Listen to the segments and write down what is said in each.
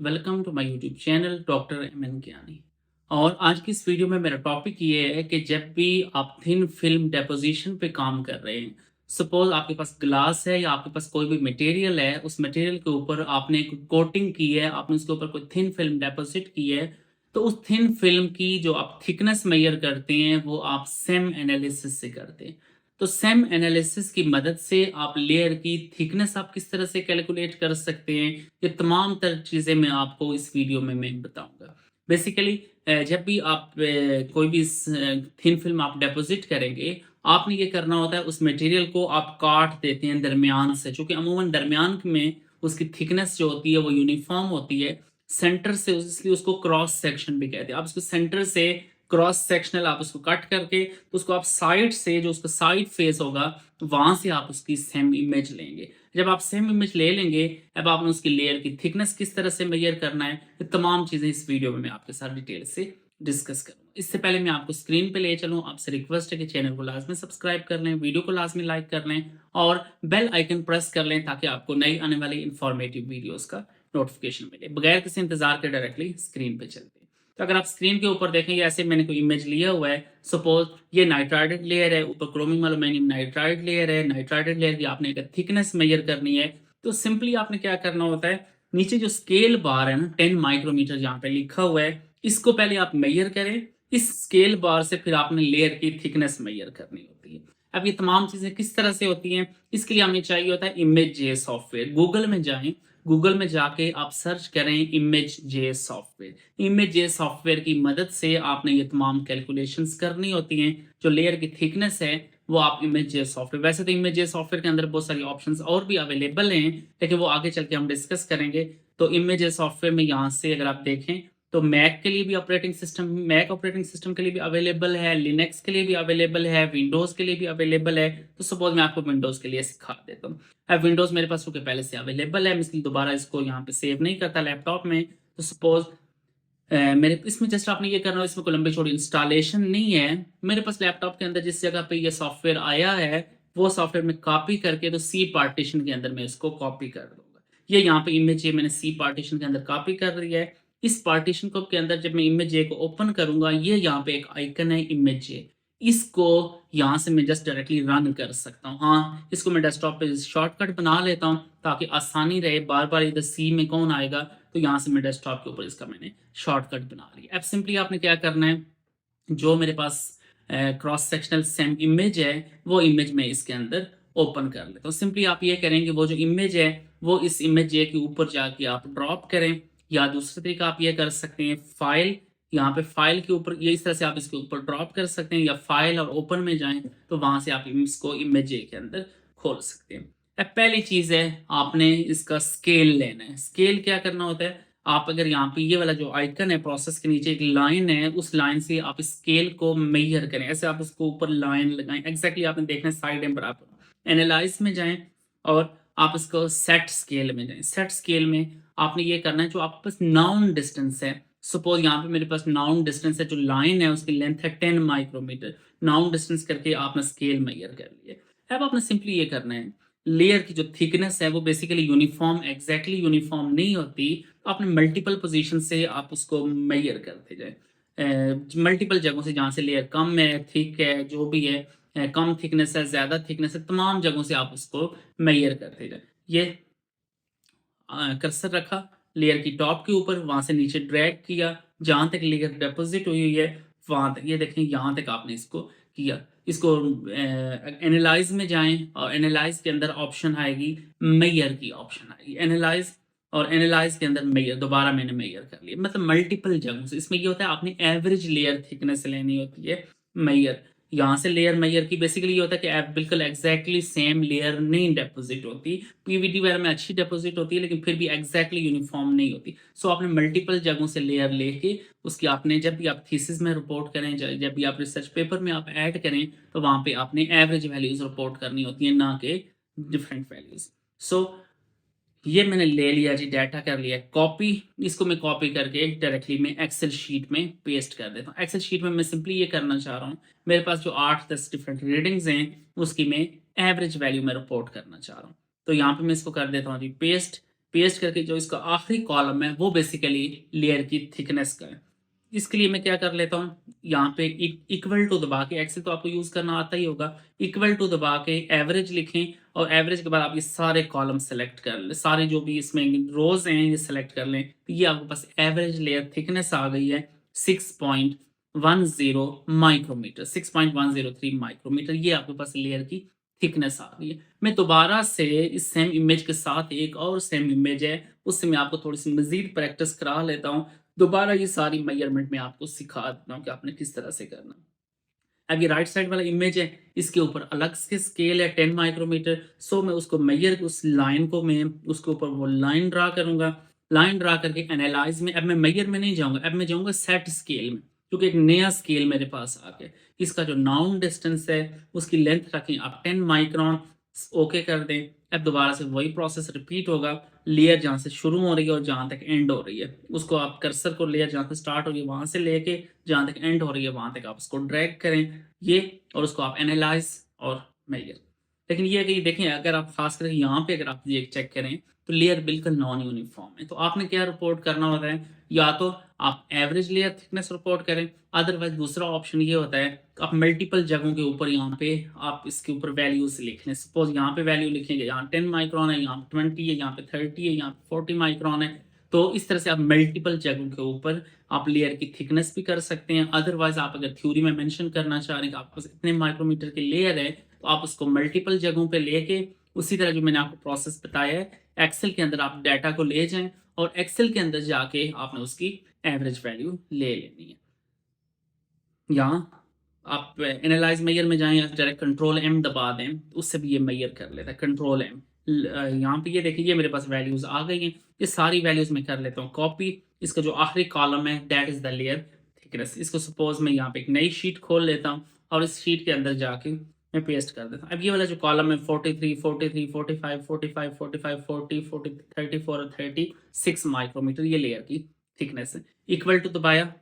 Welcome to my YouTube channel doctor M N Gyani. और आज की इस वीडियो में मेरा टॉपिक ये है कि जब भी आप थिन फिल्म डेपोजिशन पे काम कर रहे हैं, सपोज आपके पास ग्लास है या आपके पास कोई भी मटेरियल है, उस मटेरियल के ऊपर आपने एक कोटिंग की है, आपने उसके ऊपर कोई थिन फिल्म डेपोजिट की है, तो उस थिन फिल्म की जो आप थिकनेस मेजर करते हैं वो आप सेम एनालिसिस से करते हैं। तो सेम एनालिसिस की मदद से आप लेयर की थिकनेस आप किस तरह से कैलकुलेट कर सकते हैं, ये तमाम तर चीज़ें मैं आपको इस वीडियो में मैं बताऊंगा। बेसिकली जब भी आप कोई भी थिन फिल्म आप डेपोजिट करेंगे, आपने ये करना होता है, उस मटेरियल को आप काट देते हैं दरमियान से, चूंकि अमूमन दरमियान में उसकी थिकनेस जो होती है वो यूनिफॉर्म होती है। सेंटर से इसलिए उसको क्रॉस सेक्शन भी कहते हैं। आप उसको सेंटर से क्रॉस सेक्शनल आप उसको कट करके, तो उसको आप साइड से, जो उसका साइड फेस होगा, वहां से आप उसकी सेम इमेज लेंगे। जब आप सेम इमेज ले लेंगे, अब आपने उसकी लेयर की थिकनेस किस तरह से मेजर करना है, ये तमाम चीजें इस वीडियो में मैं आपके साथ डिटेल से डिस्कस करूंगा। इससे पहले मैं आपको स्क्रीन पे ले चलूं, आपसे रिक्वेस्ट है कि चैनल को लाजमी सब्सक्राइब कर लें, वीडियो को लाजमी लाइक कर लें और बेल आइकन प्रेस कर लें, ताकि आपको नई आने वाली इंफॉर्मेटिव वीडियोस का नोटिफिकेशन मिले। बगैर किसी इंतजार के डायरेक्टली स्क्रीन पे चलते हैं। तो अगर आप स्क्रीन के ऊपर देखेंगे, ऐसे मैंने कोई इमेज लिया हुआ है, सपोज ये नाइट्राइडेड लेयर है, ऊपर क्रोमियम एल्यूमिनियम नाइट्राइड लेयर है। नाइट्राइडेड लेयर की आपने एक थिकनेस मेजर करनी है, तो सिंपली आपने क्या करना होता है, नीचे जो स्केल बार है ना, 10 माइक्रोमीटर जहाँ पे लिखा हुआ है, इसको पहले आप मेजर करें। इस स्केल बार से फिर आपने लेयर की थिकनेस मेजर करनी होती है। अब ये तमाम चीजें किस तरह से होती हैं, इसके लिए हमें चाहिए होता है इमेज जे सॉफ्टवेयर। गूगल में जाएं, गूगल में जाके आप सर्च करें इमेज जे सॉफ्टवेयर। इमेज जे सॉफ्टवेयर की मदद से आपने ये तमाम कैलकुलेशंस करनी होती हैं। जो लेयर की थिकनेस है वो आप इमेज जे सॉफ्टवेयर, वैसे तो इमेज जे सॉफ्टवेयर के अंदर बहुत सारी ऑप्शंस और भी अवेलेबल हैं, लेकिन वो आगे चल के हम डिस्कस करेंगे। तो इमेज जे सॉफ्टवेयर में यहाँ से अगर आप देखें, तो मैक के लिए भी operating system, Mac operating system के लिए भी अवेलेबल है, लिनक्स के लिए भी अवेलेबल है, विंडोज के लिए भी अवेलेबल है। तो सपोज मैं आपको विंडोज के लिए सिखा देता हूँ। अब विंडोज मेरे पास चूंकि पहले से अवेलेबल है, मैं इसलिए दोबारा इसको यहाँ पे सेव नहीं करता लैपटॉप में। तो सपोज मेरे इसमें जस्ट आपने ये करना है, इसमें कोई लंबी छोड़ी इंस्टॉलेशन नहीं है। मेरे पास लैपटॉप के अंदर जिस जगह पे ये सॉफ्टवेयर आया है, वो सॉफ्टवेयर में कॉपी करके, तो सी पार्टीशन के अंदर मैं इसको कॉपी कर दूंगा। ये यहाँ पे इमेज ये मैंने सी पार्टीशन के अंदर कॉपी कर दी है। इस पार्टीशन को के अंदर जब मैं इमेज ए को ओपन करूंगा, ये यहाँ पे एक आइकन है इमेज ए, इसको यहाँ से मैं जस्ट डायरेक्टली रन कर सकता हूँ। हाँ, इसको मैं डेस्कटॉप पे शॉर्टकट बना लेता हूँ ताकि आसानी रहे, बार बार इधर सी में कौन आएगा, तो यहाँ से मैं डेस्कटॉप के ऊपर इसका मैंने शॉर्टकट बना लिया। अब सिंपली आपने क्या करना है, जो मेरे पास क्रॉस सेक्शनल सेम इमेज है, वो इमेज में इसके अंदर ओपन कर ले। तो सिंपली आप ये करेंगे, वो जो इमेज है वो इस इमेज के ऊपर जाके आप ड्रॉप करें, या दूसरा तरीका आप ये कर सकते हैं, फाइल, यहाँ पे फाइल के ऊपर ये इस तरह से आप इसके ऊपर ड्रॉप कर सकते हैं, या फाइल और ओपन में जाएं तो वहां से आप इसको इमेज के अंदर खोल सकते हैं। अब पहली चीज है, आपने इसका स्केल लेना है। स्केल क्या करना होता है, आप अगर यहाँ पे ये वाला जो आइकन है, प्रोसेस के नीचे एक लाइन है, उस लाइन से आप स्केल को मेजर करें। ऐसे आप उसको ऊपर लाइन लगाएं, एग्जैक्टली आपने देखना है साइड एंड बराबर। एनालाइज में जाएं और आप इसको सेट स्केल में जाएं। सेट स्केल में आपने ये करना है, जो आपके पास नाउन डिस्टेंस है, सपोज यहाँ पे मेरे पास नाउन डिस्टेंस है, जो लाइन है उसकी लेंथ है 10 माइक्रोमीटर। नाउन डिस्टेंस करके आपने स्केल मेजर कर लिया। अब आपने सिंपली ये करना है, लेयर की जो थिकनेस है वो बेसिकली यूनिफॉर्म, एग्जैक्टली यूनिफॉर्म नहीं होती, तो आपने मल्टीपल पोजीशन से आप उसको मेजर करते जाए, मल्टीपल जगहों से, जहाँ से लेयर कम है, थिक है, जो भी है, कम थिकनेस है, ज्यादा थिकनेस है, तमाम जगहों से आप उसको मेजर करते जाए। ये कर्सर रखा लेयर की टॉप के ऊपर, वहां से नीचे ड्रैग किया, जहां तक लेयर डिपॉजिट हुई हुई है वहां तक, ये देखें यहाँ तक आपने इसको किया। इसको एनालाइज में जाएं और एनालाइज के अंदर ऑप्शन आएगी, मेयर की ऑप्शन आएगी, एनालाइज, और एनालाइज के अंदर मेयर, दोबारा मैंने मेयर कर लिया, मतलब मल्टीपल जगहों से। इसमें ये होता है, आपने एवरेज लेयर थिकनेस लेनी होती है मेयर। यहाँ से लेयर मेयर की बेसिकली ये होता है कि आप बिल्कुल एग्जैक्टली सेम लेयर नहीं डिपॉजिट होती। पीवीडी वगैरह में अच्छी डिपॉजिट होती है, लेकिन फिर भी एग्जैक्टली यूनिफॉर्म नहीं होती। सो आपने मल्टीपल जगहों से लेयर लेके उसकी आपने, जब भी आप थीसिस में रिपोर्ट करें, जब भी आप रिसर्च पेपर में आप ऐड करें, तो वहां पे आपने एवरेज वैल्यूज रिपोर्ट करनी होती है, ना कि डिफरेंट वैल्यूज। सो ये मैंने ले लिया जी, डाटा कर लिया कॉपी। इसको मैं कॉपी करके डायरेक्टली मैं एक्सेल शीट में पेस्ट कर देता हूँ। एक्सेल शीट में मैं सिंपली ये करना चाह रहा हूँ, मेरे पास जो 8-10 डिफरेंट रीडिंग्स हैं उसकी मैं एवरेज वैल्यू में रिपोर्ट करना चाह रहा हूँ। तो यहाँ पे मैं इसको कर देता हूँ जी पेस्ट। पेस्ट करके जो इसका आखिरी कॉलम है वो बेसिकली लेयर की थिकनेस का है। इसके लिए मैं क्या कर लेता हूँ, यहाँ पे इक्वल टू दबा के, एक्सेल तो आपको यूज़ करना आता ही होगा, इक्वल टू दबा के एवरेज लिखें और एवरेज के बाद आप ये सारे कॉलम सेलेक्ट कर लें, सारे जो भी इसमें रोज हैं ये सेलेक्ट कर लें, तो ये आपके पास एवरेज लेयर थिकनेस आ गई है 6.10 माइक्रोमीटर, 6.103 माइक्रोमीटर, ये आपके पास लेयर की थिकनेस आ गई है। मैं दोबारा से इस सेम इमेज के साथ एक और सेम इमेज है, उससे मैं आपको थोड़ी सी मजीद प्रैक्टिस करा लेता हूँ। दोबारा ये सारी मेजरमेंट मैं आपको सिखा देता हूँ कि आपने किस तरह से करना है। अब ये राइट साइड वाला इमेज है, इसके ऊपर अलग से स्केल है 10 माइक्रोमीटर। सो मैं उसको मेजर, उस लाइन को मैं उसके ऊपर वो लाइन ड्रा करूंगा। लाइन ड्रा करके एनालाइज में, अब मैं मेजर में नहीं जाऊंगा, अब मैं जाऊंगा सेट स्केल में, क्योंकि एक नया स्केल मेरे पास आ गया। इसका जो नाउन डिस्टेंस है उसकी लेंथ रखें आप 10 माइक्रोन, ओके कर दें। अब दोबारा से वही प्रोसेस रिपीट होगा, लेयर जहाँ से शुरू हो रही है और जहाँ तक एंड हो रही है उसको आप कर्सर को, लेयर जहाँ से स्टार्ट हो रही है वहाँ से लेके जहाँ तक एंड हो रही है वहाँ तक आप उसको ड्रैग करें ये, और उसको आप एनालाइज और मेजर। लेकिन ये है कि देखें, अगर आप खास करके यहाँ पे अगर आप ये चेक करें तो लेयर बिल्कुल नॉन यूनिफॉर्म है। तो आपने क्या रिपोर्ट करना होता है, या तो आप एवरेज लेयर थिकनेस रिपोर्ट करें, अदरवाइज दूसरा ऑप्शन ये होता है कि आप मल्टीपल जगहों के ऊपर यहाँ पे आप इसके ऊपर वैल्यूज लिख लें। सपोज यहाँ पे वैल्यू लिखेंगे, यहाँ 10 माइक्रोन है, यहाँ पे 20 है, यहाँ पे 30 है, यहाँ पे 40 माइक्रोन है। तो इस तरह से आप मल्टीपल जगहों के ऊपर आप लेयर की थिकनेस भी कर सकते हैं। अदरवाइज आप अगर थ्योरी में मेंशन करना चाह रहे हैं कि आपके पास इतने माइक्रोमीटर की लेयर है, तो आप उसको मल्टीपल जगहों पे लेके उसी तरह जो मैंने आपको प्रोसेस बताया है, एक्सेल के अंदर आप डाटा को ले जाएं और एक्सेल के अंदर जाके आपने उसकी एवरेज वैल्यू ले लेनी है। यहाँ आप एनालाइज मेजर में जाएं या डायरेक्ट कंट्रोल एम दबा दें, उससे भी ये मेजर कर लेता है, कंट्रोल एम। यहाँ पे ये देखिए, ये मेरे पास वैल्यूज आ गई हैं, ये सारी वैल्यूज मैं कर लेता हूँ कॉपी। इसका जो आखिरी कॉलम है that is the layer thickness, इसको सपोज मैं यहाँ पे एक नई शीट खोल लेता हूँ और इस शीट के अंदर जाके मैं पेस्ट कर देता हूँ। अब ये वाला जो कॉलम है 43, 43, 45, 45, 45, 40, 40, 34 और 36 माइक्रोमीटर, ये लेयर की थिकनेस है। इक्वल टू दबाया,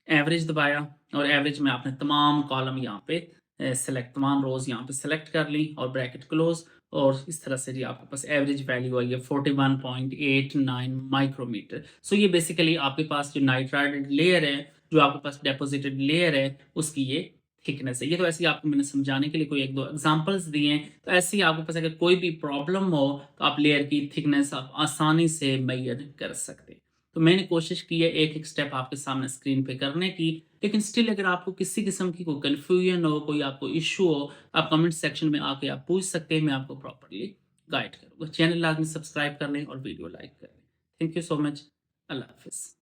एवरेज दबाया और एवरेज में आपने तमाम कॉलम यहाँ पे सेलेक्ट, तमाम रोज यहाँ पे सेलेक्ट कर ली और ब्रैकेट क्लोज, और इस तरह से जी आपके पास एवरेज वैल्यू आई है 41.89 माइक्रोमीटर। सो ये बेसिकली आपके पास जो नाइट्राइड लेयर है, जो आपके पास डेपोजिटेड लेयर है, उसकी ये थिकनेस है। ये तो ऐसे ही आपको मैंने समझाने के लिए कोई एक दो एग्जांपल्स दिए हैं। तो ऐसे ही आपके पास अगर कोई भी प्रॉब्लम हो तो आप लेयर की थिकनेस आप आसानी से मेजर कर सकते हैं। तो मैंने कोशिश की है एक एक स्टेप आपके सामने स्क्रीन पे करने की, लेकिन स्टिल अगर आपको किसी किस्म की कोई कन्फ्यूजन हो, कोई आपको इशू हो, आप कमेंट सेक्शन में आके आप पूछ सकते हैं, मैं आपको प्रॉपरली गाइड करूँगा। चैनल लाजमी सब्सक्राइब कर लें और वीडियो लाइक कर लें। Thank you so much. अल्लाह हाफिज़।